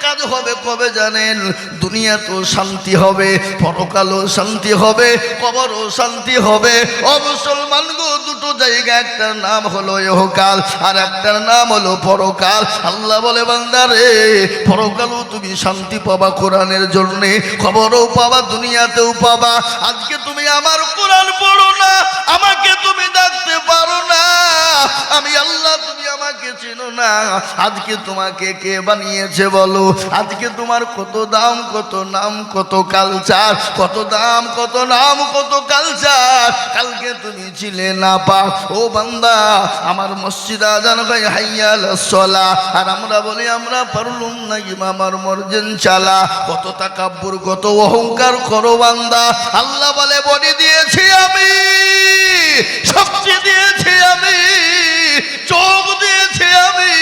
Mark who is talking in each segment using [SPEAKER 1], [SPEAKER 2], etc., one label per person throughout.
[SPEAKER 1] কাজ হবে কবে জানেন? দুনিয়াতেও শান্তি হবে, পরকালও শান্তি হবে, কবরও শান্তি হবে। ও মুসলমান গো, দুটো জায়গা, একটার নাম হলো ইহকাল আর একটার নাম হলো পরকাল। আল্লাহ বলে বান্দারে, পরকালও তুমি শান্তি পাবা কোরআনের জন্যে, খবরও পাবা, দুনিয়াতেও পাবা। আজকে তুমি আমার কোরআন পড়ো না, আমাকে তুমি ডাকতে পারো না, আমি আল্লাহ, তুমি আমাকে চেনো না। আজকে তোমাকে কে বানিয়েছে বলো? আজকে তোমার কত দাম, কত নাম, কত কালচার, কত দাম, কত নাম, কত কালচার। কালকে তুমি ছিলে না পা। ও বান্দা, আমার মসজিদ আজান গায় হাইয়া আলাস সালাহ, আর আমরা বলি আমরা পারলুম না ইমাম আর মর্জেন চালা। কত তাকাব্বুর, কত অহংকার করো বান্দা। আল্লাহ বলে বডি দিয়েছি আমি, শক্তি দিয়েছি আমি, চোখ দিয়েছি আমি।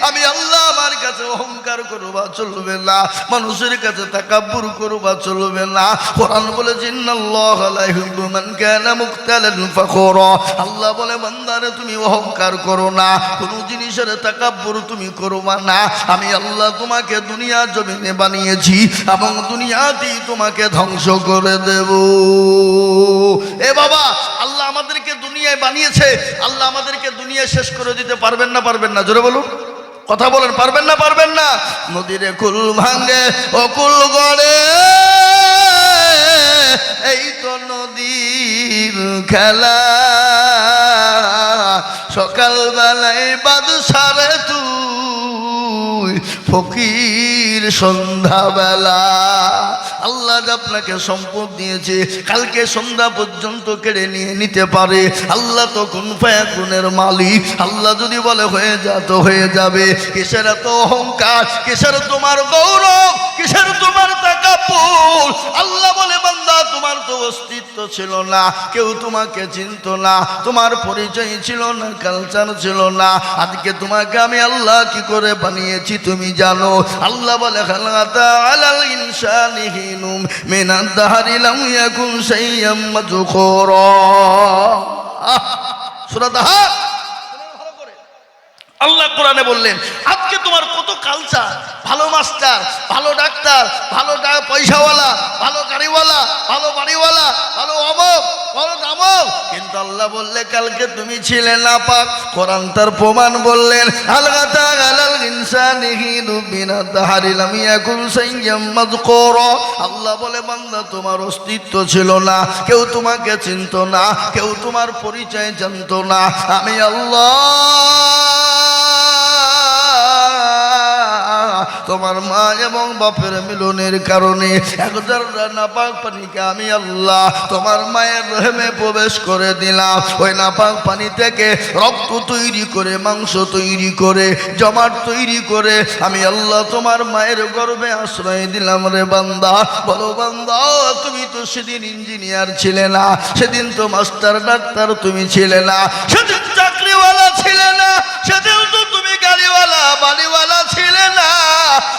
[SPEAKER 1] আমি আল্লাহ, আমার কাছে অহংকার করবা চলবে না, মানুষের কাছে তাকাব্বুর করবা চলবে না। কোরআন বলেছে ইন্নাল্লাহা লা ইউহিব্বু মান কানা মুখতালান ফাখুরা। আল্লাহ বলে বান্দারে তুমি অহংকার করো না, কোনো জিনিসের তাকাব্বুর তুমি করবা না। আমি আল্লাহ তোমাকে দুনিয়া জমিনে বানিয়েছি এবং দুনিয়াতেই তোমাকে ধ্বংস করে দেব। এ বাবা, আল্লাহ আমাদেরকে দুনিয়ায় বানিয়েছে, আল্লাহ আমাদেরকে দুনিয়া শেষ করে দিতে পারবেন না? পারবেন না? জোরে বলুন, কথা বলেন, পারবেন না? পারবেন না? নদীরে কুল ভাঙে ও কুল গড়ে, এই তো নদীর খেলা। সকালবেলায় বাদশারে তুই ফকির সন্ধ্যাবেলা। আল্লাহ আপনাকে সম্পদ দিয়েছে, কালকে সন্ধ্যা পর্যন্ত কেড়ে নিয়ে নিতে পারে। আল্লাহ তো কুন ফায়াকুনের মালিক। আল্লাহ যদি বলে হয়ে যা তো হয়ে যাবে। কিসের এত অহংকার, কিসের তোমার গৌরব, কিসের তোমার তাকাব্বুর? আল্লাহ বলে বান্দা, তোমার তো অস্তিত্ব ছিল না, কেউ তোমাকে চিনত না, তোমার পরিচয় ছিল না, কালচার ছিল না। আজকে তোমাকে আমি আল্লাহ কি করে বানিয়েছি তুমি জানো? আল্লাহ বলে খালাকা আলাল ইনসানি হিনুম মিনাদ দাহরি লাম ইয়াকুন শাইয়াম মাযকুরা। সূরা দাহর আল্লাহ কোরআনে বললেন, আজকে তোমার কত কালচার, ভালো মাস্টার, ভালো ডাক্তার, ভালো পয়সাওয়ালা, ভালো গাড়িওয়ালা, ভালো বাড়িওয়ালা, ভালো অমক, ভালো দামক, কিন্তু আল্লাহ বললে কালকে তুমি ছিলে না পাক। কোরআন তার প্রমাণ বললেন, আলগাতা আলাল ইনসানি হিনু মিনাদ দাহরি লাম ইয়াকুন শাইয়াম মাযকুরা। আল্লাহ বলে বান্দা, তোমার অস্তিত্ব ছিল না, কেউ তোমাকে চিনতো না, কেউ তোমার পরিচয় জানতো না। আমি আল্লাহ তোমার মা এবং বাপের মিলনের কারণে একজন নাপাক পানিকে আমি আল্লাহ তোমার মায়ের রহেমে প্রবেশ করে দিলাম। ওই নাপাক পানি থেকে রক্ত তৈরি করে, মাংস তৈরি করে, জমাট তৈরি করে আমি আল্লাহ তোমার মায়ের গর্ভে আশ্রয় দিলাম। রে বান্দা, বলো বান্দা, তুমি তো সেদিন ইঞ্জিনিয়ার ছিলে না, সেদিন তো মাস্টার ডাক্তার তুমি ছিলে না, সেদিন চাকরিওয়ালা ছিলে না, সেদিন তো তুমি গাড়িওয়ালা বাড়িওয়ালা ছিলে না।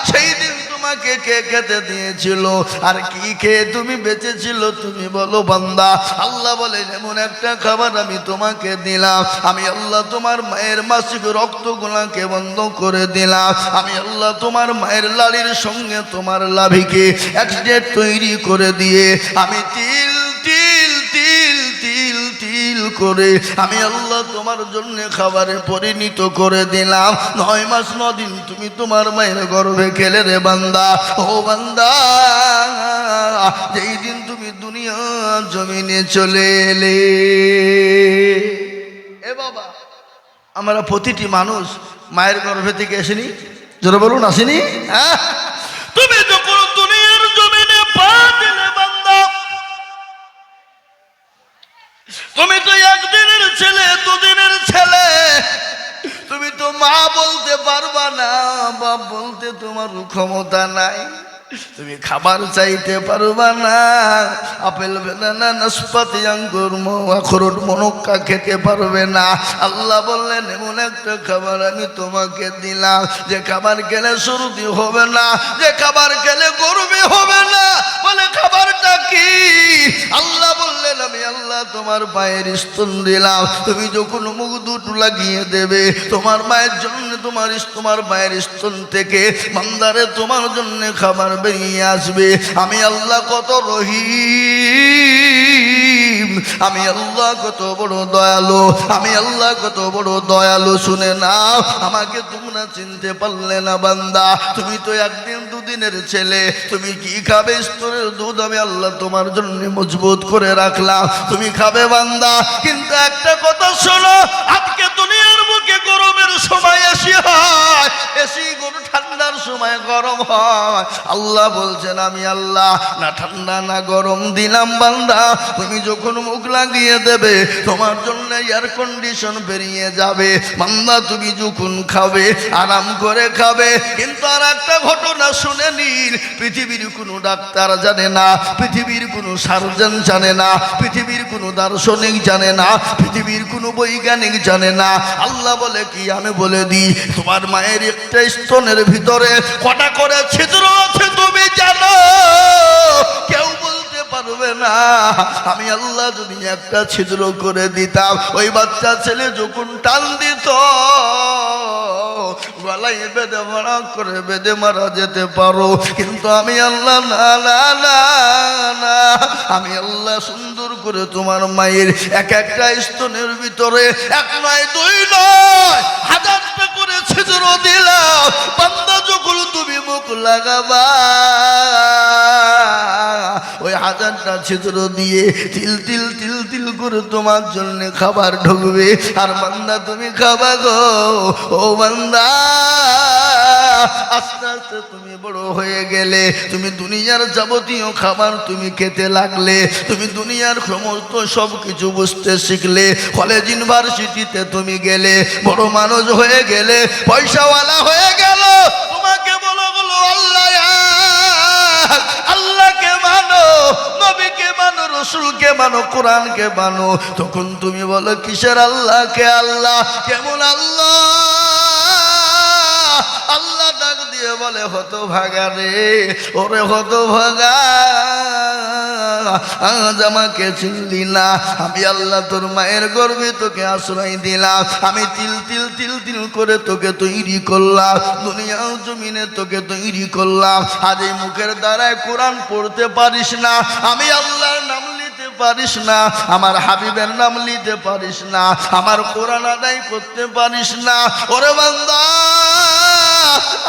[SPEAKER 1] সেই দিন তোমাকে কে খেতে দিয়েছিল আর কি খেয়ে তুমি বেঁচেছিল তুমি বলো বান্দা? আল্লাহ বলে এমন একটা খাবার আমি তোমাকে দিলাম, আমি আল্লাহ তোমার মায়ের মাসিক রক্তগুলাকে বন্ধ করে দিলাম। আমি আল্লাহ তোমার মায়ের লাড়ির সঙ্গে তোমার লাভিকে অ্যাক্সিডেন্ট তৈরি করে দিয়ে আমি তিল তিল তিল তিল তিল করে আমি আল্লাহ তোমার জন্য খাবারে পরিণত করে দিলাম। 9 মাস 9 দিন তুমি তোমার মায়ের গর্ভে খেলে রে বান্দা। ও বান্দা, যেই দিন তুমি দুনিয়া জমিনে চলে এলে, এ বাবা, আমরা প্রতিটি মানুষ মায়ের গর্ভে থেকে আসেনি? জোরে বলুন, আসেনি? হ্যাঁ, তুমি যখন দুনিয়ার জমিনে পা দিলে বান্দা, তুমি তো একদিনের ছেলে, দুদিনের ছেলে, তুমি তো মা বলতে পারবা না, বাপ বলতে তোমার ক্ষমতা নাই। তুমি খাবার চাইতে পারবা না, আপেল বেদানা নাশপাতি আঙ্গুর আখরোট মনক্কা খেতে পারবে না। আল্লাহ বললেন এমন একটা খাবার আমি তোমাকে দিলাম যে খাবার খেলে সর্দি হবে না, যে খাবার খেলে গরমে হবে না। বলে খাবারটা কি? আল্লাহ বললেন আমি আল্লাহ তোমার পায়ের স্তন দিলাম, তুমি যখন মুখ দুটো লাগিয়ে দেবে তোমার মায়ের জন্য তোমার পায়ের স্তন থেকে বান্দারে তোমার জন্য খাবার বেরিয়ে আসবে। আমি আল্লাহ কত রহিম, আমি আল্লাহ কত বড় দয়ালু, আমি আল্লাহ কত বড় দয়ালু। শুনে নাও, আমাকে তোমরা চিনতে পারলে না বান্দা, তুমি তো একদিন দুদিনের ছেলে, তুমি কি খাবে? স্তরের দুধ আমি আল্লাহ তোমার জন্য মজবুত করে রাখলাম, তুমি খাবে বান্দা। কিন্তু একটা কথা শোনো, আজকে দুনিয়ার বুকে গরমের সময় এসি হয়, এসি গরু ঠান্ডার সময় গরম হয়। আল্লাহ বলছেন আমি আল্লাহ না ঠান্ডা না গরম দিলাম বান্দা, তুমি যখন মুখ লাগিয়ে দেবে তোমার জন্য এয়ার কন্ডিশন বেরিয়ে যাবে বান্দা। তুমি যখন খাবে আরাম করে খাবে। কিন্তু আর একটা ঘটনা শুনে নিন, পৃথিবীর কোনো ডাক্তার জানে না, পৃথিবীর কোনো সার্জন জানে না, পৃথিবীর কোনো দার্শনিক জানে না, পৃথিবীর কোনো বৈজ্ঞানিক জানে না। আল্লাহ বলে কি? আমি বলে দিই, তোমার মায়ের একটা স্তনের ভিতরে কটা করে ছিদ্র আছে তুমি জানো? কেউ বলতে পারবে না। আমি আল্লাহ যদি একটা ছিদ্র করে দিতাম, ওই বাচ্চা ছেলে যখন টান দিত গলায় বেঁধে মারা করে বেঁধে মারা যেতে পারো। কিন্তু আমি আল্লাহ না না না না, আমি আল্লাহ সুন্দর করে তোমার মায়ের এক একটা স্তনের ভিতরে এক নয় দুই নয় হাজারটা করে ছিদ্র দিলাম। বান্দা যখন তুমি মুখ লাগাবা ওই হাজারটা ছিদ্র দিয়ে তিল তিল তিল তিল করে তোমার জন্য খাবার ঢুকবে। আর বান্দা তুমি খাবা গো, ও বান্দা আস্তে আস্তে তুমি বড় হয়ে গেলে, তুমি দুনিয়ার যাবতীয় খাবার তুমি খেতে লাগলে, তুমি দুনিয়ার সমস্ত সব কিছু বুঝতে শিখলে, কলেজ ইউনিভার্সিটিতে তুমি গেলে, বড় মানুষ হয়ে গেলে, পয়সাওয়ালা হয়ে গেল। তোমাকে বলো বলো আল্লাহ, আল্লাহকে মানো, নবীকে মানো, রসুলকে মানো, কোরআনকে মানো। তখন তুমি বলো কিসের আল্লাহকে? আল্লাহ কেমন আল্লাহ? আল্লাহ ডাক দিয়ে বলে হতভাগা রে, ওরে হতভাগা, আজ আমাকে চিনলি না? আমি আল্লাহ তোর মায়ের গর্ভে তোকে আশ্রয় দিলাম, আমি তিল তিল তিল তিল করে তোকে তৈরি করলাম, দুনিয়া জমিনে তোকে তৈরি করলাম। আজ এই মুখের দ্বারায় কোরআন পড়তে পারিস না, আমি আল্লাহর নাম নিতে পারিস না, আমার হাবিবের নাম নিতে পারিস না, আমার কোরআন আদায় করতে পারিস না। ওরে বান্দা,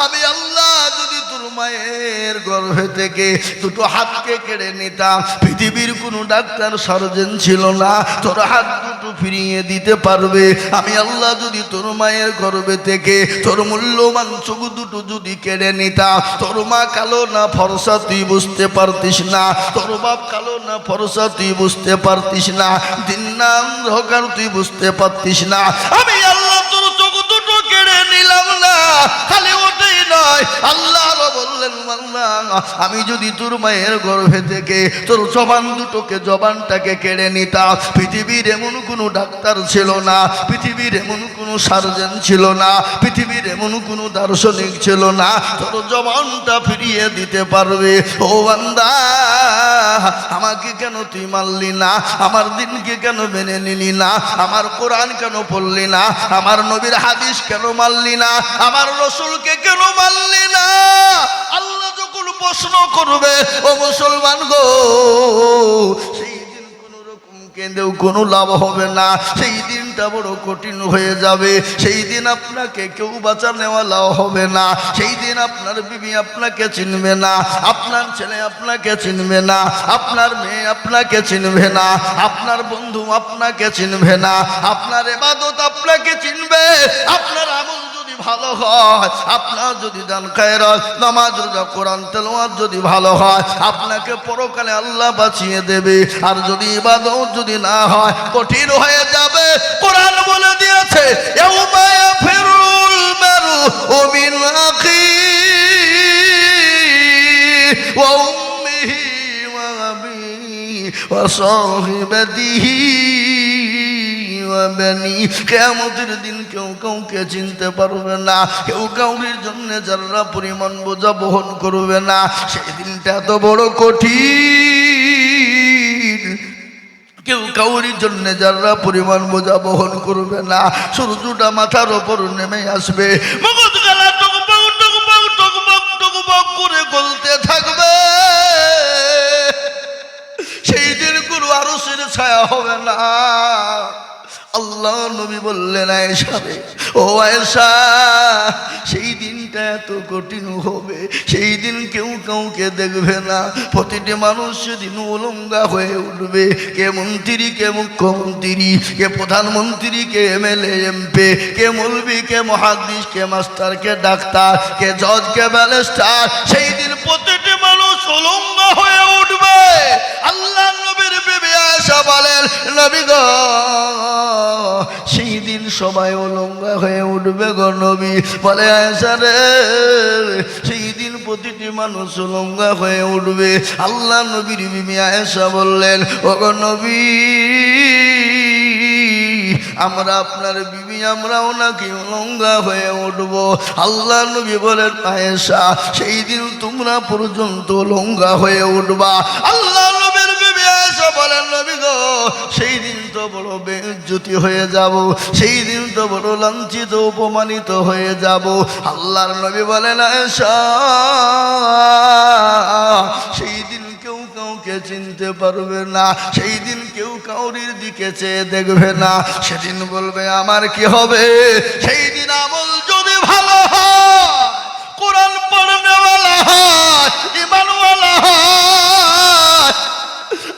[SPEAKER 1] আমি আল্লাহ যদি তোর মায়ের গর্ভে থেকে দুটো হাতকে কেড়ে নিতাম, পৃথিবীর কোনো ডাক্তার সার্জন ছিল না তোর হাত দুটো ফিরিয়ে দিতে পারবে। আমি আল্লাহ যদি তোর মায়ের গর্ভে থেকে তোর মূল্যবান চোখ দুটো যদি কেড়ে নিতাম, তোর মা কালো না ফর্সা তুই বুঝতে পারতিস না, তোর বাপ কালো না ফর্সা তুই বুঝতে পারতিস না, দিন না অন্ধকার তুই বুঝতে পারতিস না। আমি আল্লাহ তোর চোখ দুটো কেড়ে নিলাম না, খালি ওটাই নয়, আল্লাহ বললেন আমি যদি তোর মায়ের গর্ভে থেকে তোর জবানটাকে কেড়ে নিতাম, পৃথিবীর এমন কোনো ডাক্তার ছিল না, পৃথিবীর এমন কোনো সার্জন ছিল না, পৃথিবীর এমন কোনো দার্শনিক ছিল না তোর জবানটা ফিরিয়ে দিতে পারবে। ও বান্দা, আমাকে কেন তুই মানলি না? আমার দিনকে কেন মেনে নিলি না? আমার কোরআন কেন পড়লি না? আমার নবীর হাদিস কেন মানলি না? আমার রসুলকে কেন মানলি না? আল্লাহ যখন প্রশ্ন করবে, ও মুসলমান গো, সেই দিন কোনো রকম কেঁদেও কোনো লাভ হবে না, সেই দিনটা বড় কঠিন হয়ে যাবে। সেই দিন আপনাকে কেউ বাঁচানেওয়ালাও হবে না, সেই দিন আপনার বিবি আপনাকে চিনবে না, আপনার ছেলে আপনাকে চিনবে না, আপনার মেয়ে আপনাকে চিনবে না, আপনার বন্ধু আপনাকে চিনবে না, আপনার ইবাদত আপনাকে চিনবে, আপনার আমল ভালো হয়, আপনার যদি দান খায়রাত নামাজ রোজা কোরআন তেলাওয়াত যদি ভালো হয়, আপনাকে পরকালে আল্লাহ বাঁচিয়ে দেবে। আর যদি ইবাদত যদি না হয়, কঠিন হয়ে যাবে। কোরআন বলে দিয়েছে ইয়াউমা ইয়াফিরুল মারউ মিন আখিহি ওয়াসাহিবাতিহি ওয়া বানি। কিয়ামতের দিন কেউ কাউকে চিনতে পারবে না, কেউ কাউরির জন্য যারা পরিমাণ বোঝা বহন করবে না। সেই দিনটা এত বড় কঠিন, কেউ কাউরির জন্য যারা পরিমাণ বোঝা বহন করবে না। সূর্যটা মাথার ওপর নেমে আসবে, মগজ গলা টকবক টকবক টকবক টকবক করে গলতে থাকবে। সেই দিন কোনো আরশের ছায়া হবে না। আল্লাহ নবী বললেন, আয়েশা রে, ও আয়েশা, সেই দিনটা এত কঠিন হবে, সেই দিন কেউ কাউকে দেখবে না। প্রতিটি মানুষ সেদিন উলঙ্গা হয়ে উঠবে। কে মন্ত্রী, কে মুখ্যমন্ত্রী, কে প্রধানমন্ত্রী, কে এমএলএ এমপি, কে মৌলবি, কে মুহাদ্দিস, কে মাস্টার, কে ডাক্তার, কে জজ, কে ব্যারিস্টার। সেই দিন প্রতিটি মানুষ উলঙ্গা হয়ে উঠবে। আল্লাহ নবীর বিবি আয়েশা বলেন, নবী গো, সেই দিন সবাই উলঙ্গা হয়ে উঠবে গো নবী। বলে, আয়েশা রে, সেই দিন প্রতিটি মানুষ উলঙ্গা হয়ে উঠবে। আল্লাহ নবীর বিবি আয়েশা বললেন, ও গো নবী, আমরা আপনার বিবি, আমরাও নাকি উলঙ্গা হয়ে উঠব। আল্লাহ নবী বলেন, আয়েশা, সেই দিন তোমরা পর্যন্ত উলঙ্গা হয়ে উঠবা। আল্লাহ নবীর বিবি আয়েশা বলেন, নবী গো, সেই দিন তো বড় বেইজ্জতি হয়ে যাব, সেই দিন তো বড় লাঞ্ছিত অপমানিত হয়ে যাব। আল্লাহর নবী বলেন, আয়েশা, সেই দিন কেউ কাউকে চিনতে পারবে না, সেই দিন কেউ কাউরির দিকে চেয়ে দেখবে না। সেদিন বলবে, আমার কি হবে? সেই দিন আমল যদি ভালো হয়, কোরআন পড়নেওয়ালা হয়, ঈমানওয়ালা হয়,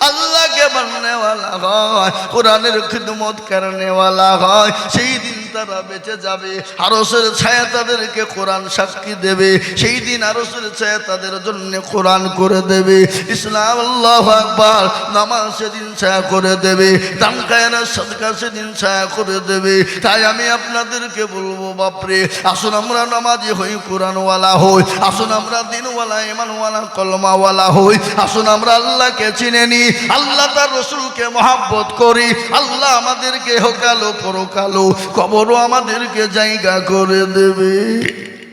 [SPEAKER 1] আল্লাহকে মাননেওয়ালা হয়, কোরআনের খিদমত করনেওয়ালা হয়, সেই দিন তারা বেঁচে যাবে। আরশের ছায়া তাদেরকে কোরআন সাক্ষী দেবে। সেই দিন আরশের ছায়া তাদের জন্য কোরআন করে দেবে। ইসলাম, আল্লাহু আকবার, নামাজ সেদিন ছায়া করে দেবে। দান খায়রাত সাদকা সেদিন ছায়া করে দেবে। তাই আমি আপনাদেরকে বলবো, বাপরে, আসুন আমরা নামাজি হই, কোরআনওয়ালা হই। আসুন আমরা দিনওয়ালা, ঈমানওয়ালা, কলমাওয়ালা হই। আসুন আমরা আল্লাহকে চিনে নিই, আল্লাহ তার রাসূলকে মহব্বত করি। আল্লাহ আমাদেরকে ইহকালো পরকালো কবরও আমাদেরকে জায়গা করে দেবে।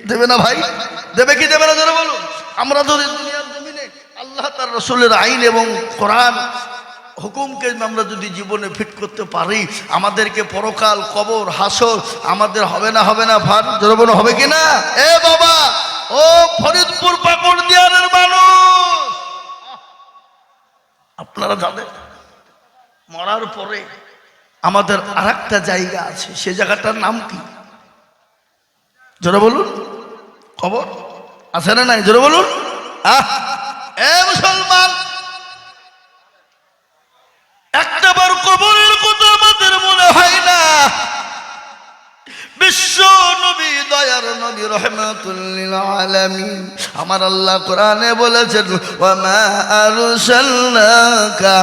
[SPEAKER 1] দেবে না ভাই? দেবে কি দেবে না যারা বলুন? আমরা যদি দুনিয়ার জমিনে আল্লাহ তার রাসূলের আইন এবং কোরআন হুকুমকে আমরা যদি জীবনে ফিট করতে পারি, আমাদেরকে পরকাল, কবর, হাসর আমাদের হবে না? হবে না ভাই? যারা বলুন, হবে কি না? এ বাবা, ও ফরিদপুর পাকুড়দিয়ারের মানুষ, আপনারা জানেন মরার পরে আমাদের আরেকটা জায়গা আছে। সে জায়গাটার নাম কি? জোরে বলুন। কবর আছে না নাই? জোরে বলুন। এ মুসলমান, একটাবার কবরের কথা আমাদের মনে হয় না। বিশ্ব নবী, দয়ার নবী, রাহমাতুল লিল আলামিন, আমার আল্লাহ কোরআনে বলেছেন, ওয়া মা আরসালনাকা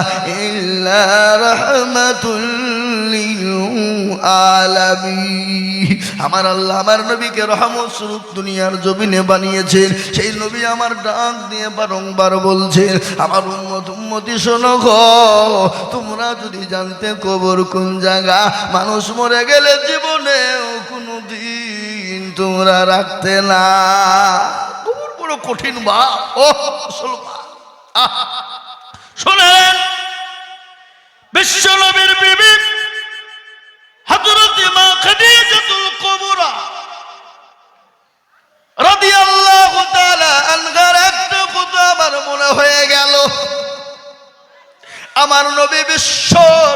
[SPEAKER 1] ইল্লা রাহমাতুল লিল আলামিন। আমার আল্লাহ আমার নবীকে রহমত স্বরূপ দুনিয়ার জমিনে বানিয়েছেন। সেই নবী আমার ডাক দিয়ে বারংবার বলছেন, আমার উম্মত, উম্মতি শোনো গো, তোমরা যদি জানতে কবর কোন জায়গা, মানুষ মরে গেলে জীবনে কোনো দিন তোমরা রাখতে না। কবর বড় কঠিন বা ও মুসলমান। শোনেন, বিশ্ব নবীর বিবি হযরত মা খাদিজাতুল কুবরা রাদিয়াল্লাহু তাআলা আনহার একটা কথা আমার মনে হয়ে গেল। আমার নবী, বিশ্ব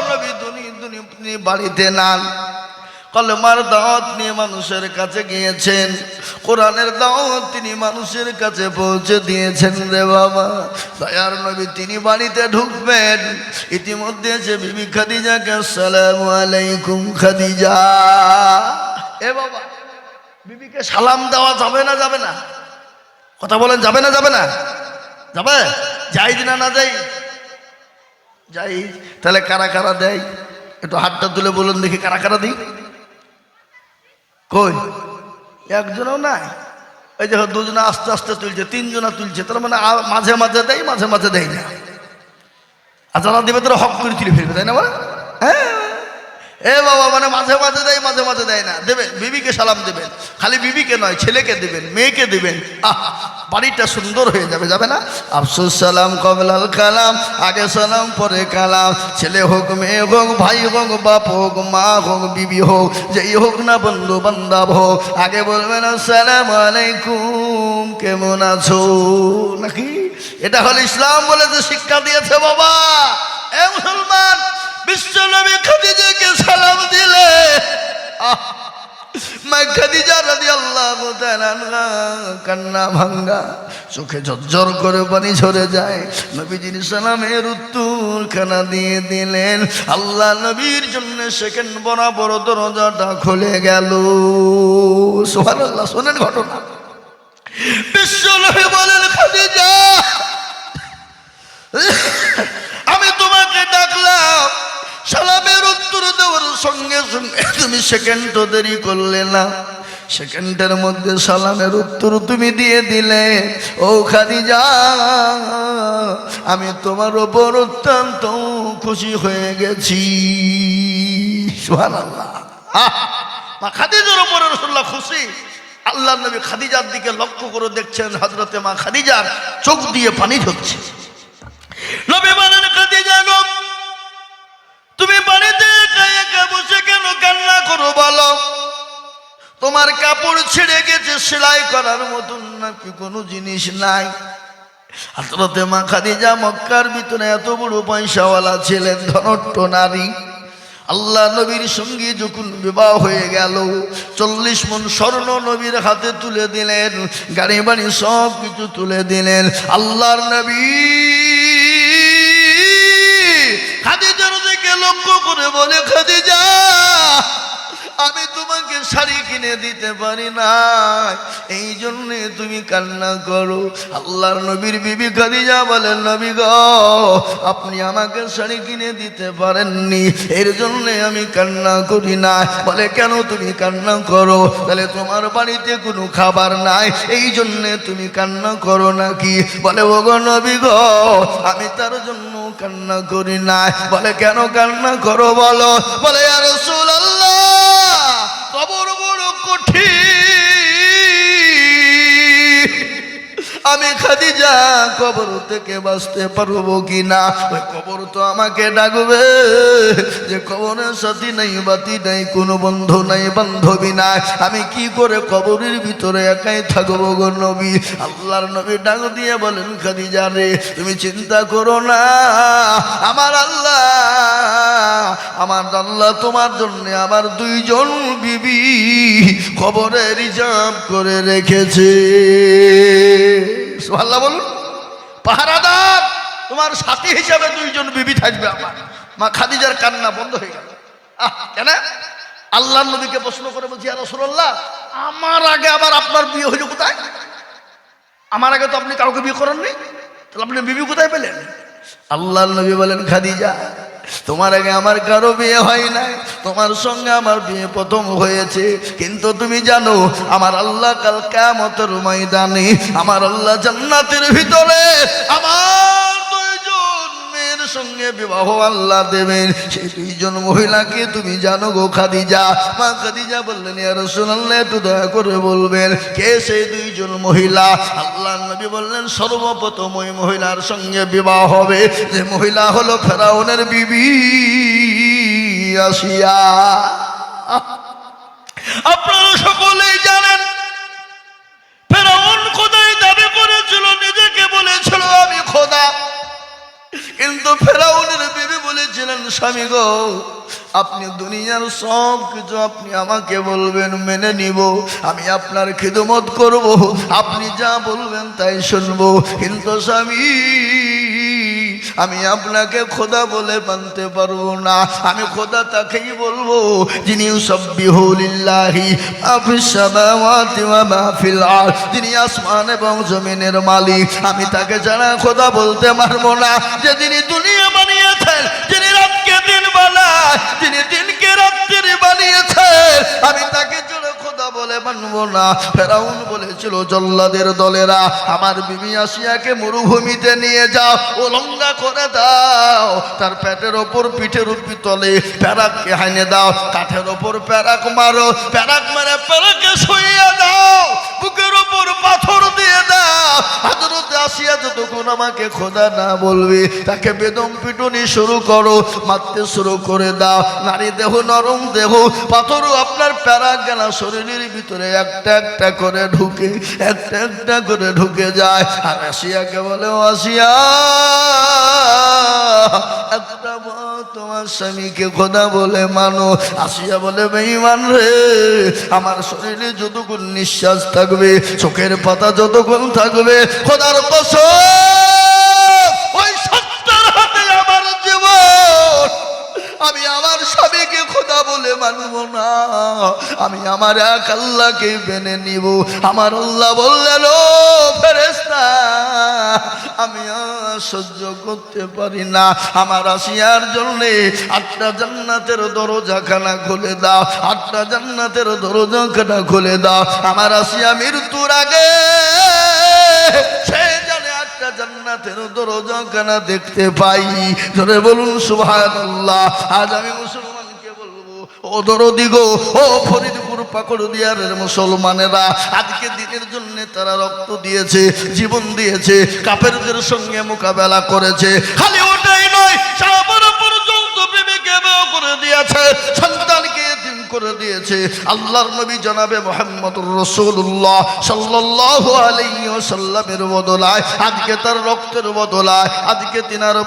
[SPEAKER 1] নবী, দুনি বাড়িতে নান, কলমার দাওয়াত নিয়ে মানুষের কাছে গিয়েছেন, কোরআনের দাওয়াত তিনি মানুষের কাছে পৌঁছে দিয়েছেন রে বাবা। দয়ার নবী তিনি বাড়িতে ঢুকবেন, ইতিমধ্যে যে বিবি খাদিজাকে, আসসালামু আলাইকুম খাদিজা। এ বাবা, বিবিকে সালাম দেওয়া যাবে না? যাবে না? কথা বলেন, যাবে না? যাবে না? যাবে? যাই না? না যাই? যাই। তাহলে কারা কারা দেয়? একটু হাতটা তুলে বলুন দেখি, কারা কারা দিই? কই একজনও নাই। এই যে দুজনা আস্তে আস্তে তুলছে, তিনজনা তুলছে, তার মানে মাঝে মাঝে দেয়, মাঝে মাঝে দেয় না। আর যারা দেবে তারা হক করে তুলে ফেলবে, তাই না বলে? হ্যাঁ এ বাবা, মানে মাঝে মাঝে দেয়, মাঝে মাঝে দেয় না। দেবেন, বিবিকে সালাম দেবেন, খালি বিবিকে নয়, ছেলেকে দেবেন, মেয়েকে দেবেন। বাড়িটা সুন্দর হয়ে যাবে, যাবে না? আফসোস সালাম কবলাল কালাম, আগে সালাম পরে কালাম। ছেলে হোক, মেয়ে হোক, ভাই হোক, বাপ হোক, মা হোক, বিবি হোক, যেই হোক না বন্ধু বান্ধব হোক, আগে বলবেন আসসালামু আলাইকুম, কেমন আছো, নাকি? এটা হলো ইসলাম বলে যে শিক্ষা দিয়েছে বাবা। এ মুসলমান, বিশ্বনবী খাদিজাকে সালাম দিলে মা খাদিজা রাদিয়াল্লাহু তাআলা আনহা কান্না ভাঙ্গা, চোখে ঝরঝর করে পানি ঝরে যায়। নবীজির সালামের উত্তর খানা দিয়ে দিলেন। আল্লাহ নবীর জন্য সেকেন্ড বরাবর দরজাটা খুলে গেল। সুবহানাল্লাহ। শোনেন ঘটনা। বিশ্বনবী বলেন, খাদিজা আমি তোমাকে ডাকলাম, সালামের উত্তর দেওয়ার সঙ্গে সঙ্গে তুমি সেকেন্ডও দেরি করলে না, সেকেন্ডের মধ্যে সালামের উত্তর তুমি দিয়ে দিলে। ও খাদিজা, আমি তোমার ওপর অত্যন্ত খুশি হয়ে গেছি। সুবহানাল্লাহ। মা খাদিজার ওপর রাসূলুল্লাহ খুশি। আল্লাহ নবী খাদিজার দিকে লক্ষ্য করে দেখছেন, হযরতে মা খাদিজার চোখ দিয়ে পানি ঝরছে। নবী বলেন, খাদিজা গো, তুমি বাড়িতে একা একা বসে কেন কান্না করো বলো? তোমার কাপড় ছিঁড়ে গেছে, সেলাই করার মতন নাকি কোনো জিনিস নাই? হযরতে মা খাদিজা মক্কার ভিতরে এত বড় পয়সাওয়ালা ছিলেন, ধনট্ট নারী। আল্লাহ নবীর সঙ্গে যখন বিবাহ হয়ে গেল, 40 মণ স্বর্ণ নবীর হাতে তুলে দিলেন, গাড়ি বাড়ি সব কিছু তুলে দিলেন। আল্লাহর নবী খাদিজার দিকে লক্ষ্য করে বলে, খাদিজা আমি তোমাকে শাড়ি কিনে দিতে পারি না, এই জন্য তুমি কান্না করো। আল্লাহর নবীর বিবি খাদিজা বলেন, নবী গো, আপনি আমাকে শাড়ি কিনে দিতে পারেননি, এর জন্য আমি কান্না করি না। বলে, কেন তুমি কান্না করো? তাহলে তোমার বাড়িতে কোনো খাবার নাই, এই জন্য তুমি কান্না করো নাকি? বলে, ও গো নবী গো, আমি তার জন্য কান্না করি না। বলে, কেন কান্না করো বলো? বলে, ইয়া রাসূলুল্লাহ, কবর বড় কঠিন, আমি খাদিজা কবর থেকে বাঁচতে পারবো কিনা? ওই কবর তো আমাকে ডাকবে, যে কবরের সাথী নাই, বাতি নাই, কোনো বন্ধু নাই, বান্ধবী নাই, আমি কি করে কবরের ভিতরে একাই থাকবো গো নবী? আল্লাহর নবী ডাক দিয়ে বলেন, খাদিজা রে, তুমি চিন্তা করো না, আমার আল্লাহ তোমার জন্য আমার 2 জন বিবি কবরে রিজার্ভ করে রেখেছে। সুবহানাল্লাহ বলুন। পাহারাদার, তোমার সাথী হিসাবে 2 জন বিবি থাকবে আমার। মা খাদিজার কান্না বন্ধ হয়ে গেল। কেন? আল্লাহর নবীকে প্রশ্ন করে বলছি, ইয়া রাসূলুল্লাহ, আমার আগে আবার আপনার বিয়ে হইল কোথায়? আমার আগে তো আপনি কাউকে বিয়ে করেননি, তাহলে আপনি বিবি কোথায় পেলেন? আল্লাহর নবী বলেন, খাদিজা তোমার আগে আমার কারো বিয়ে হয় নাই, তোমার সঙ্গে আমার বিয়ে প্রথম হয়েছে। কিন্তু তুমি জানো, আমার আল্লাহ কাল কিয়ামতের ময়দানে, আমার আল্লাহ জান্নাতের ভিতরে আমার 2 জন মেয়ের সঙ্গে বিবাহ আল্লাহ দেবেন। সেই 2 জন মহিলাকে তুমি জানো গো খাদিজা? মা খাদিজা বললেন, ইয়া রাসূলুল্লাহ, একটু দয়া করে বলবেন কে সেই 2 জন মহিলা? আল্লাহর নবী বললেন, সর্বপ্রথম ওই মহিলার সঙ্গে বিবাহ হবে যে মহিলা হলো ফেরাউনের বিবি আসিয়া। আপনারা সকলেই জানেন, ফেরাউন খোদাই দাবি করেছিল, নিজেকে বলেছিল আমি খোদা। কিন্তু ফেরাউনের বিবি বলেছিলেন, স্বামী গো, আপনি দুনিয়ার সব কিছু আপনি আমাকে বলবেন, মেনে নিব, আমি আপনার খিদমত করব, আপনি যা বলবেন তাই শুনবো। কিন্তু স্বামী, আমি আপনাকে খোদা বলে মানতে পারবো না। আমি খোদা তাকেই বলবো যিনি ইউসাব্বিহু লিল্লাহি মা ফিস সামাওয়াতি ওয়া মা ফিল আরদ, যিনি আসমান এবং জমিনের মালিক। আমি তাকে ছাড়া খোদা বলতে পারবো না। যে যিনি দুনিয়া বানিয়েছেন, যিনি রাতকে দিন বানায়, যিনি দিনকে রাত্রি বানিয়েছেন, আমি তাকে ছাড়া খোদা বলে মানব না। ফেরাউন বলেছিল জল্লাদের দলেরা, আমার বিবি আসিয়াকে মরুভূমিতে নিয়ে যাও, উলঙ্গা করে দাও, তার পেটের ওপর পিঠের তলে প্যারাককে হাইনে দাও, কাঠের ওপর প্যারাক মারো, প্যারাক মেরে প্যারাকে শুইয়ে দাও, বুকের ওপর পাথর দিয়ে দাও। হযরত আসিয়া যতক্ষণ আমাকে খোদা না বলবে তাকে বেদম পিটুনি শুরু করো, মারতে শুরু করে দাও। নারী দেহ, নরম দেহ, পাথরও আপনার প্যারাক গেলা শরীরের ভিতরে একটা একটা করে ঢুকে, একটা একটা করে ঢুকে যায়। আর আসিয়াকে বলে, আসিয়া একটা তোমার স্বামীকে খোদা বলে মানো। আসিয়া বলে, বেঈমান রে, আমার শরীরে যতক্ষণ নিঃশ্বাস থাকবে, চোখের পাতা যতক্ষণ থাকবে, খোদার কসম ওই সত্তার হাতে আমার জীবন, আমি আমার স্বামীকে খোদা বলে মানব না, আমি আমার এক আল্লাহকে মেনে নিব। আমার আল্লাহ বললেন, ও ফেরেশতা, আমি সহ্য করতে পারি না, আমার আসিয়ার জন্যে 8টা জান্নাতের দরজাখানা খুলে দাও, 8টা জান্নাতের দরজাখানা খুলে দাও। আমার আসিয়া মৃত্যুর আগে সে জানে 8টা জান্নাতের দরজাখানা দেখতে পাই। জোরে বলুন সুবহানাল্লাহ। আজ আমি মুসলমানকে বলবো, ও দরদি গো, ও ফরিদপুর পাকড়দিয়ারের মুসলমানেরা, আজকে দিনের জন্য তারা রক্ত দিয়েছে, জীবন দিয়েছে, কাফেরদের সঙ্গে মোকাবেলা করেছে। খালি ওটাই নয়, সাহাবারা পর্যন্ত প্রেমিকে বিয়ে করে দিয়েছে, সন্তানকে এতিম করে দিয়েছে। আল্লাহর নবী জনাবে মুহাম্মদুর রাসূলুল্লাহ সাল্লাল্লাহু আলাইহি ওয়াসাল্লামের বদলায়, আজকে তার রক্তের বদলায়, আজকে তিনার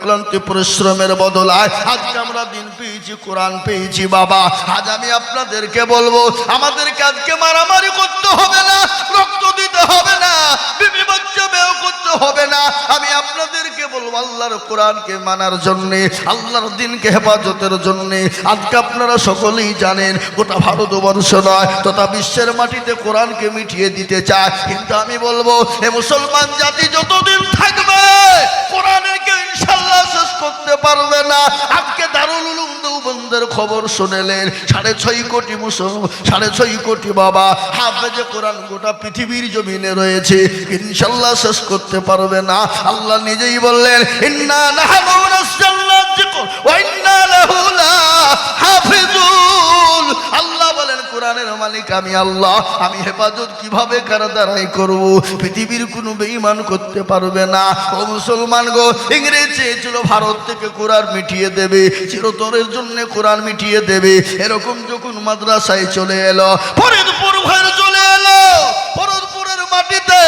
[SPEAKER 1] ক্লান্তি পরিশ্রমের বদলায় আজকে আমরা দিন পেয়েছি, কোরআন পেয়েছি। বাবা, আজ আমি আপনাদেরকে বলবো, আমাদেরকে আজকে মারামারি করতে হবে না, রক্ত দিতে হবে না, বিবি বাচ্চা বিয়ে করতে হবে না। আমি আপনাদেরকে বলবো, আল্লাহর কোরআনকে মানার জন্যে, আল্লাহর দিনকে হেফাজতের জন্যে আজকে আপনারা সকলেই জানেন, গোটা ভারতবর্ষ নয় তথা বিশ্বের মাটিতে কোরআনকে মিটিয়ে দিতে চায়। কিন্তু আমি বলবো, এ মুসলমান জাতি যতদিন থাকবে কোরআনের কে ইনশাআল্লাহ শেষ করতে পারবে না। আজকে দারুল উলুম দেওবন্দের খবর শুনেলেন, 6.5 কোটি মুসলমান, 6.5 কোটি বাবা হাফেজে কোরআন গোটা পৃথিবীর জমিনে রয়েছে, ইনশাআল্লাহ শেষ করতে পারবে না। আল্লাহ নিজেই বললেন, ইন্না নাহনু নাযালনা যিকর ওয়া ইন্না লাহু লাহাফিজুন। আল্লাহ বলেন, কোরআনের মালিক আমি আল্লাহ, আমি হেফাজত কিভাবে কার দ্বারাই করব, পৃথিবীর কোনো বেঈমান করতে পারবে না। ও মুসলমান গো, ইংরেজ চেয়েছিল ভারত থেকে কোরআন মিটিয়ে দেবে, চিরতরের জন্য কোরআন মিটিয়ে দেবে। এরকম যখন মাদ্রাসায় চলে এলো, ফরিদপুর ভরে চলে এলো, ফরিদপুরের মাটিতে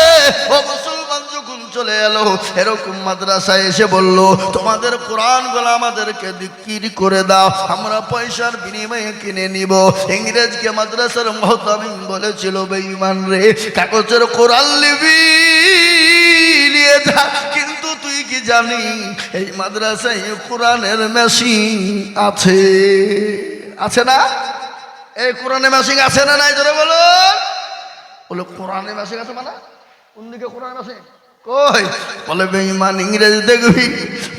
[SPEAKER 1] ও মুসলমান যখন চলে এলো, এরকম মাদ্রাসায় এসে বলল, তোমাদের কোরআনগুলো আমাদেরকে বিক্রি করে দাও, আমরা পয়সার বিনিময়ে কিনে নিব। ইংরেজকে মাদ্রাসার মুহতামিম বলেছিল, বেঈমান রে, কাগজের কোরআন নিবি নিয়ে যা, কিন্তু তুই কি জানি এই মাদ্রাসায় কোরআনের মেশিন আছে, আছে না? এই কোরআনের মেশিন আছে না নাই? ধরে বলো, বলে কোরআনের মেশিন আছে মানে কোনদিকে কোরআন মেশিন কই? বলে বেঈমান, ইংরেজ দেখবি?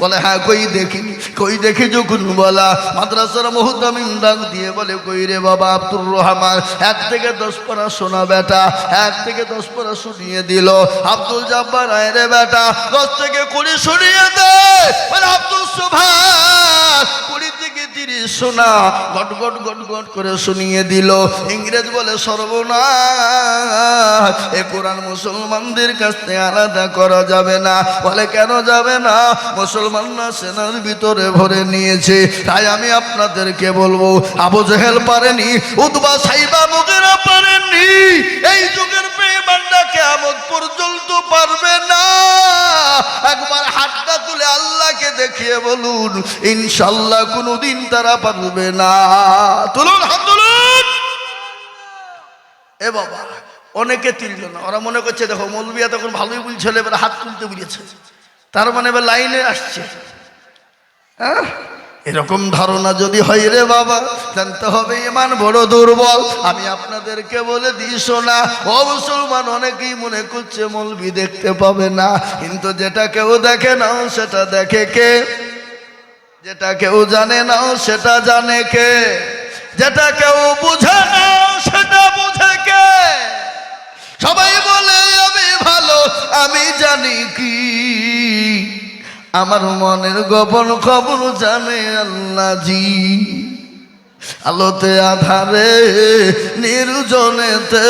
[SPEAKER 1] বলে হ্যাঁ, কই দেখি যখন বলা, মাদ্রাসার মুহতামিম ডাক দিয়ে বলে, কই রে বাবা আব্দুর রহমান, 1 থেকে 10 পারা শোনা বেটা, 1 থেকে 10 পারা শুনিয়ে দিল। আব্দুল জব্বার, আয় রে বেটা 10 থেকে 20 শুনিয়ে দে। বলে আব্দুল সুবহান 20 থেকে 30 শোনা, গট গট গট গট করে শুনিয়ে দিল। ইংরেজ বলে, সর্বনাশ, এ কোরআন মুসলমানদের কাছ থেকে আলাদা করা যাবে না। বলে কেন যাবে না? মুসলমানরা সেনার ভিতরে ভরে নিয়েছে। তাই আমি আপনাদেরকে বলবো, আবু জেহেল পারেনি, উতবা সাইবা মুগীরা পারেনি, এই যুগের বেঈমানরা কিয়ামত পর্যন্ত পারবে না। একবার হাতটা তুলে আল্লাহকে দেখিয়ে বলুন, ইনশাআল্লাহ কোনোদিন তারা পারবে না। তুলুন হাত তুলুন। এ বাবা, অনেকে তুলল না, ওরা মনে করছে দেখো মৌলবিয়া তখন ভালোই বলছিল, এবার হাত তুলতে বুঝেছে, তার মানে এবার লাইনে আসছে। হ্যাঁ, এরকম ধারণা যদি হয় রে বাবা, জানতে হবে ঈমান বড় দুর্বল। আমি আপনাদেরকে বলে দিই, শোনা ও মুসলমান, অনেকেই মনে করছে মৌলবি দেখতে পাবে না, কিন্তু যেটা কেউ দেখে না সেটা দেখে কে? যেটা কেউ জানে না সেটা জানে কে? যেটা কেউ বুঝে না সেটা বুঝে কে? জানি কি, আমার মনের গোপন খবর জানে আল্লাহ জি। আলোতে আধারে নির্জনেতে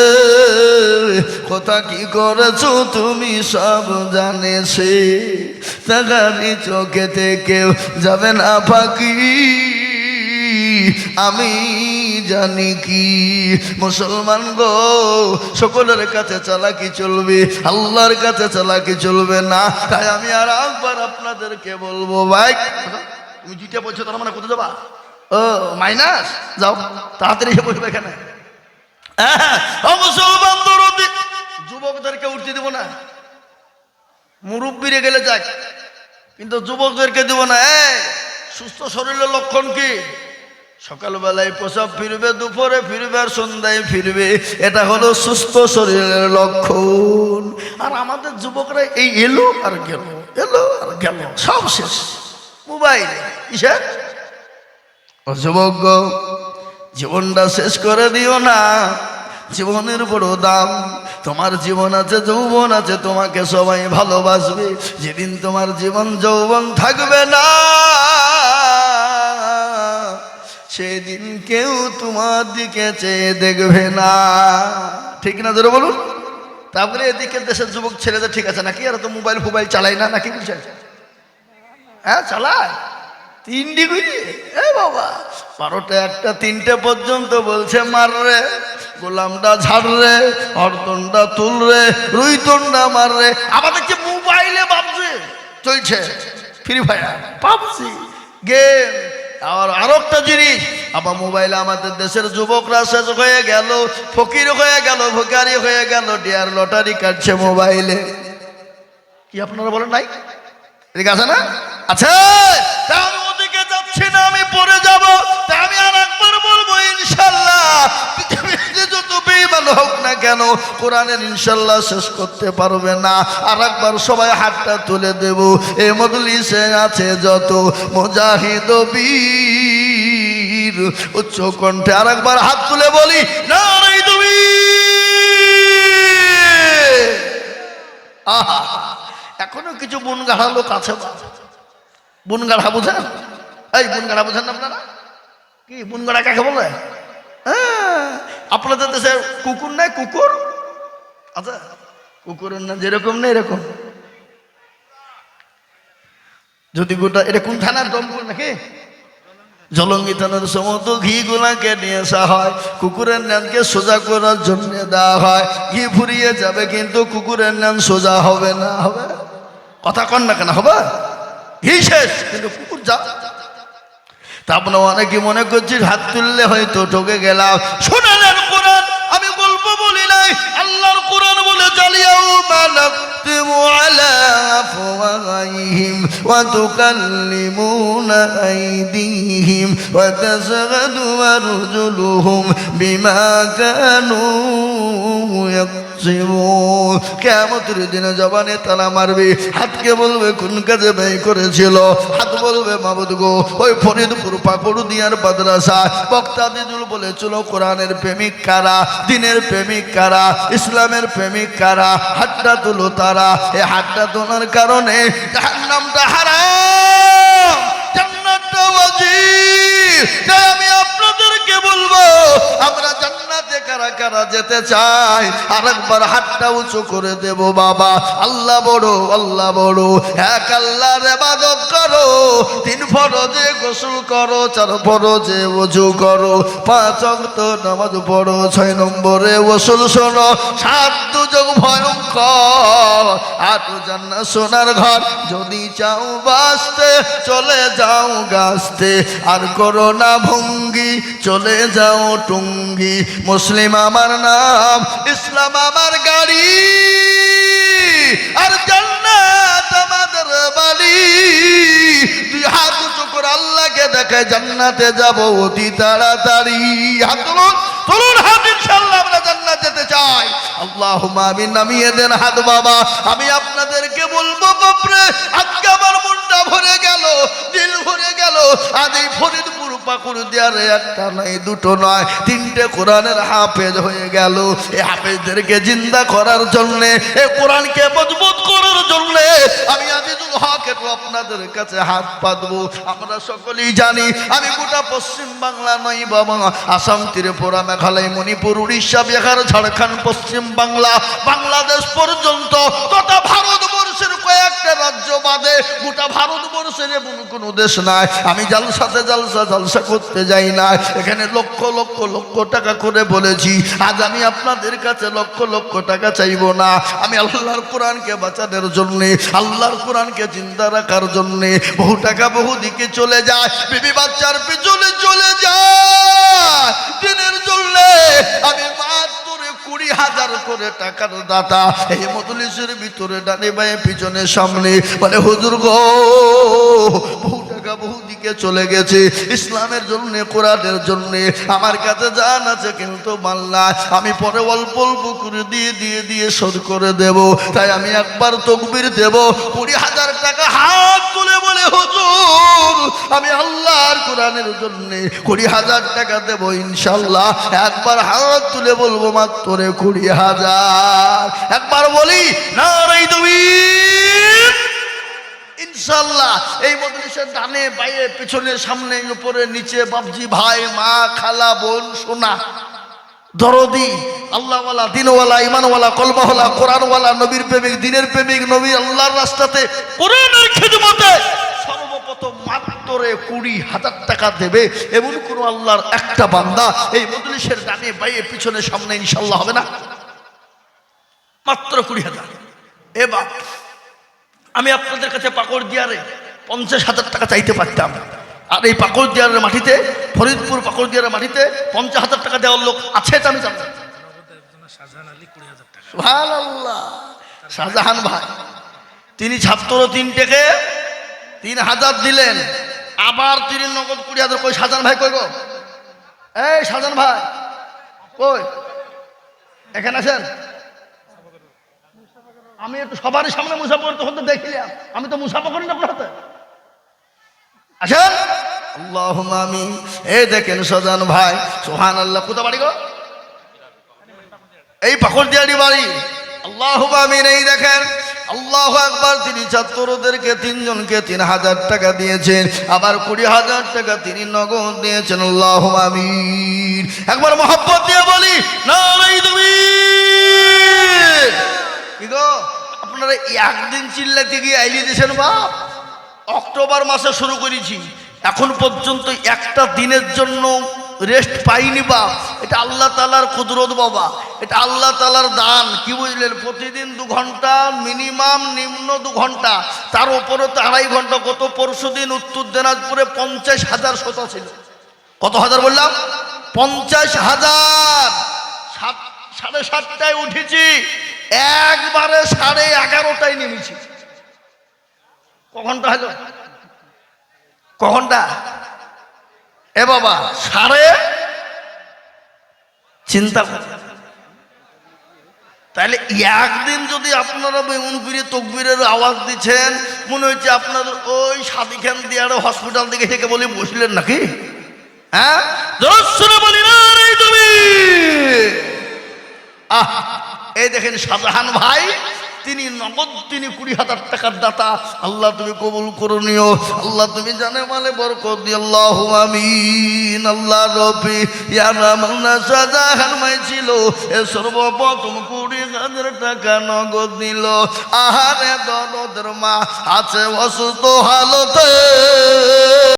[SPEAKER 1] কথা কি করেছো তুমি সব জানেছে, তাগারি চোখেতে কেউ যাবে না ফাঁকি, আমি জানি কি। মুসলমান গো, সকলের কাছে চালাকি চলবে, আল্লাহর কাছে চালাকি চলবে না। তাই আমি আর একবার আপনাদেরকে বলবো, ভাই তুমি জিতে বলছো তার মানে কোথায় যাবা? ও মাইনাস, যাও তাড়াতাড়ি এসে বসবে এখানে। মুসলমান দরদি, যুবকদেরকে উঠতে দিব না, মুরব্বিরে গেলে যাক, কিন্তু যুবকদেরকে দিব না। সুস্থ শরীরের লক্ষণ কি? সকালবেলায় প্রসাব ফিরবে, দুপুরে ফিরবে, আর সন্ধ্যায় ফিরবে, এটা হলো সুস্থ শরীরের লক্ষণ। আর আমাদের যুবকরা এই এলো আর গেল, এলো আর গেল, সব শেষ মোবাইল কিসে। যুবক গো, জীবনটা শেষ করে দিও না, জীবনের বড় দাম। তোমার জীবন আছে, যৌবন আছে, তোমাকে সবাই ভালোবাসবে। যেদিন তোমার জীবন যৌবন থাকবে না, সেদিন কেউ তোমার দিকে চেয়ে দেখবে না, ঠিক না? জোরে বলুন। তারপরে এদিকে দেশের যুবক ছেলেদের ঠিক আছে নাকি? আর তো মোবাইল ফোবাইল চালায় না নাকি? বুঝছে? হ্যাঁ চালায় 3 ডিগ্রি। বাবা 12টা 1টা 3টে পর্যন্ত বলছে মার রে, গোলামটা ঝাড় রে, হরতনটা তুল রে, রুইতনটা মার রে। আবার দেখছে মোবাইলে ভাবছে চলছে ফ্রি ফায়ার, পাবজি, গেম। আর একটা জিনিস, আবার মোবাইলে আমাদের দেশের যুবকরা শেষ হয়ে গেল, ফকির হয়ে গেল, ভিখারি হয়ে গেল, ডিয়ার লটারি কাটছে মোবাইলে। কি আপনারা বলেন নাই? ঠিক আছে না? আচ্ছা, আমি ওদিকে যাচ্ছি না, আমি পরে যাব। তাই আমি আর একবার বলবো, ইনশাল্লাহ পৃথিবীতে যত বেঈমান হোক না কেন, কোরআনের ইনশাল্লাহ শেষ করতে পারবে না। আর একবার সবাই হাতটা তুলে দেব। এই মজলিসে আছে যত মুজাহিদ বীর, উচ্চ কণ্ঠে আর একবার হাত তুলে বলি, নারে তাকবীর। আহা, এখনো কিছু বুনগাড়া লোক আছে। বুনগাড়া বুঝেন? এই বুনগাড়া বুঝেন না আপনারা? কি বুনগাড়া কাকে বলে? আপনাদের দেশে কুকুর নাই? কুকুর আচ্ছা, কুকুরের না যেরকম নেই এরকম। যদি গোটা এটা কোন থানার? দমপুর নাকি জলঙ্গি থানার সমস্ত ঘি গুলাকে নিয়ে আসা হয়, কুকুরের নানকে সোজা করার জন্য দেওয়া হয়। ঘি ফুরিয়ে যাবে কিন্তু কুকুরের নান সোজা হবে না। হবে? কথা কন না কেন? হবে? ঘি শেষ কিন্তু কুকুর যা। তা আপনারা অনেকে মনে করছি হাত তুললে হয়তো ঠকে গেলাম। শোনেন কোরআন, আমি গল্প বলি নাই, আল্লাহর কোরআন বলে চালিয়াও নাকতিমু আলা আফওয়াহিহিম ওয়া তুকাল্লিমুনা আইদিহিম ওয়া তাশহাদু আরজুলুহুম বিমা কানু ইয়াকসিবুন। কিয়ামতের দিনে জবানে তালা মারবে, হাতকে বলবে কোন কাজে ব্যয় করেছিল। হাত বলবে মাবুদ গো, ওই ফরিদপুর পাকুড়দিয়ার মাদ্রাসা বক্তা দিদুল বলেছিল কোরআনের প্রেমিক কারা, দিনের প্রেমিক কারা, ইসলামের প্রেমিক কারা, হাতটা তুলো তারা। এই হাতটা তোলার কারণে জাহান্নামটা হারাম, জান্নাতটা ওয়াজিব। তাই আমি আপনাদেরকে বলবো, আমরা জান্নাতে কারা কারা যেতে চাই, আরেকবার হাতটা উঁচু করে দেব। বাবা আল্লাহ বড়, আল্লাহ বড়। এক আল্লাহর ইবাদত করো, 3 ফরজে গোসল করো, 4 ফরজে ওযু করো, 5 ওয়াক্ত নামাজ পড়ো, 6 নম্বরে ওসুল শোনো, 7 দুজক ভয়ঙ্কর, 8 জান্নাত সোনার ঘর। যদি চাও বাঁচতে চলে যাও গাছতে, আর করো না ভঙ্গি চলে যাও টুঙ্গি। মুসলিম আমার নাম, ইসলাম আমার গাড়ি, আর জান্নাত আমাদের বাড়ি। 2 হাত উঁচু করে আল্লাহকে দেখে জান্নাতে যাব অতি তাড়াতাড়ি। হাত তুলুন, তুলুন হাত, ইনশাআল্লাহ আমরা জান্নাত যেতে চাই। আল্লাহুম্মা আমিন। নামিয়ে দেন হাত। বাবা আমি আপনাদেরকে বলবো, বাপরে আজকে আমার মনটা ভরে গেল। দিল ভরে গেল। আজ এই ফরিদপুর পাকুড়দিয়ারে একটা নয় দুটো নয় তিনটে কোরআনের হাফেজ হয়ে গেল। এই হাফেজদেরকে জিন্দা করার জন্যে, এই কোরআনকে মজবুত করার জন্যে আমি আজিজুল হক একটু আপনাদের কাছে হাত পাতবো। আমরা সকলেই জানি আমি গোটা পশ্চিম বাংলা নয় বাবা, আসাম, ত্রিপুরা, মেঘালয়, মণিপুর, উড়িষ্যা, বিহার, ঝাড়খণ্ড, পশ্চিম বাংলা, বাংলাদেশ পর্যন্ত তথা ভারতবর্ষের কয়েকটা রাজ্য বাদে গোটা ভারতবর্ষের এমন কোনো দেশ নাই আমি জালসাতে জলসা করতে যাই না। এখানে লক্ষ লক্ষ লক্ষ টাকা করে বলেছি। আজ আমি আপনাদের কাছে লক্ষ লক্ষ টাকা চাইবো না। আমি আল্লাহর কোরআনকে বাঁচানোর জন্যে, আল্লাহর কোরআনকে জিন্দা রাখার জন্যে বহু টাকা বহু দিকে চলে যায়, বিবি বাচ্চার পিছনে চলে যায়। দিনের জন্যে আমি মাত্র 20,000 করে টাকার দাতা এই মজলিসের ভিতরে ডানে বায়ে পিছনে সামনে বলে হুজুর গো বহু টাকা বহু দিকে চলে গেছে ইসলামের জন্য, কোরআনের জন্য। আমার কাছে জান আছে কিন্তু মাল্লা আমি পরে অল্প অল্প করে দিয়ে শোধ করে দেব। তাই আমি একবার তকবীর দেব, 20,000 টাকা হাত তুলে বলে হুজুর আমি আল্লাহর কোরআনের জন্য 20,000 টাকা দেব ইনশাল্লাহ। একবার হাত তুলে বলবো মাত্র 20,000। একবার বলি নারায়ে তাকবীর। ইনশাল্লাহ এই মজলিসের ডানে বাইরে পিছনে সামনে উপরে নিচে বাপজি ভাই মা খালা বোন সোনা দরদি আল্লাহওয়ালা দিনওয়ালা ইমানওয়ালা কলমাওয়ালা কোরআনওয়ালা নবীর প্রেমিক দিনের প্রেমিক নবী আল্লাহর রাস্তাতে কোরআনের খিদমতে সর্বপ্রথম মাত্র 20,000 টাকা দেবে এমন কোন আল্লাহর একটা বান্দা এই মজলিসের ডানে বাইরে পিছনে সামনে ইনশাল্লাহ হবে না? মাত্র 20,000। এবার আমি আপনাদের কাছে পাকুড়দিয়ারে 50,000 টাকা চাইতে পারতাম, আর এই পাকুড়দিয়ারের মাটিতে, ফরিদপুর পাকুড়দিয়ারের মাটিতে 50,000 টাকা দেওয়ার লোক আছে এটা আমি জানি। সুবহানাল্লাহ। শাহজাহান ভাই তিনি ছাত্র 3টেকে 3,000 দিলেন, আবার তিনি নগদ 20,000। কই শাহজাহান ভাই কই গো? এই শাহজাহান ভাই কই? এখানে আছেন? আমি একটু সবারই সামনে মুসাফা তখন তো দেখিলাম, আমি তো মুসাফা করি না আপনার হাতে। আসেন আল্লাহুম্মা আমিন। এই দেখেন শাহজাহান ভাই সুবহানাল্লাহ। কোথা বাড়ি গো? এই পাকুড়দিয়ারি বাড়ি। আল্লাহুম্মা আমিন। এই দেখেন আল্লাহু আকবার। তিনি ছাত্রদেরকে 3 জনকে 3,000 টাকা দিয়েছেন, আবার 20,000 টাকা তিনি নগদ দিয়েছেন। আল্লাহুম্মা আমিন। একবার মহব্বত দিয়ে বলি নারায়ে তাকবীর। কি গো আপনারা একদিন চিল্লাতে গিয়ে আইলি দিয়েছেন বাপ? অক্টোবর মাসে শুরু করেছি, এখন পর্যন্ত একটা দিনের জন্য রেস্ট পাইনি বাপ। এটা আল্লাহ তাআলার কুদরত বাবা, এটা আল্লাহ তাআলার দান। কি বুঝলেন? প্রতিদিন 2 ঘন্টা মিনিমাম, নিম্ন 2 ঘন্টা, তার উপরে তো 2.5 ঘন্টা। গত পরশুদিন উত্তর দিনাজপুরে 50,000 শ্রোতা ছিল। কত হাজার বললাম? 50,000। 7:30টায় উঠেছি, একবারে 11:30টায় নেমেছি। কখনটা হলো? কখনটা? এ বাবা চিন্তা করে তাহলে একদিন যদি আপনারা বেগুন ফিরে তকবীরের আওয়াজ দিচ্ছেন, মনে হচ্ছে আপনাদের ওই সাদিখান দিয়ারে হসপিটাল থেকে থেকে বলে বসলেন নাকি? হ্যাঁ বলি না তুমি। এই দেখেন শাহজাহান ভাই তিনি নগদ, তিনি 20,000 টাকার দাতা। আল্লাহ তুমি কবুল করে নিও, আল্লাহ তুমি জানে মালে বরকত দিও। আল্লাহুম্মা আমিন। আল্লাহ রবি ইয়ারামান্না শাহজাহান ভাই ছিল এ সর্বপ্রথম 20,000 টাকা নগদ দিল। আহারে দরদের মা আছে অসুস্থ হালতে।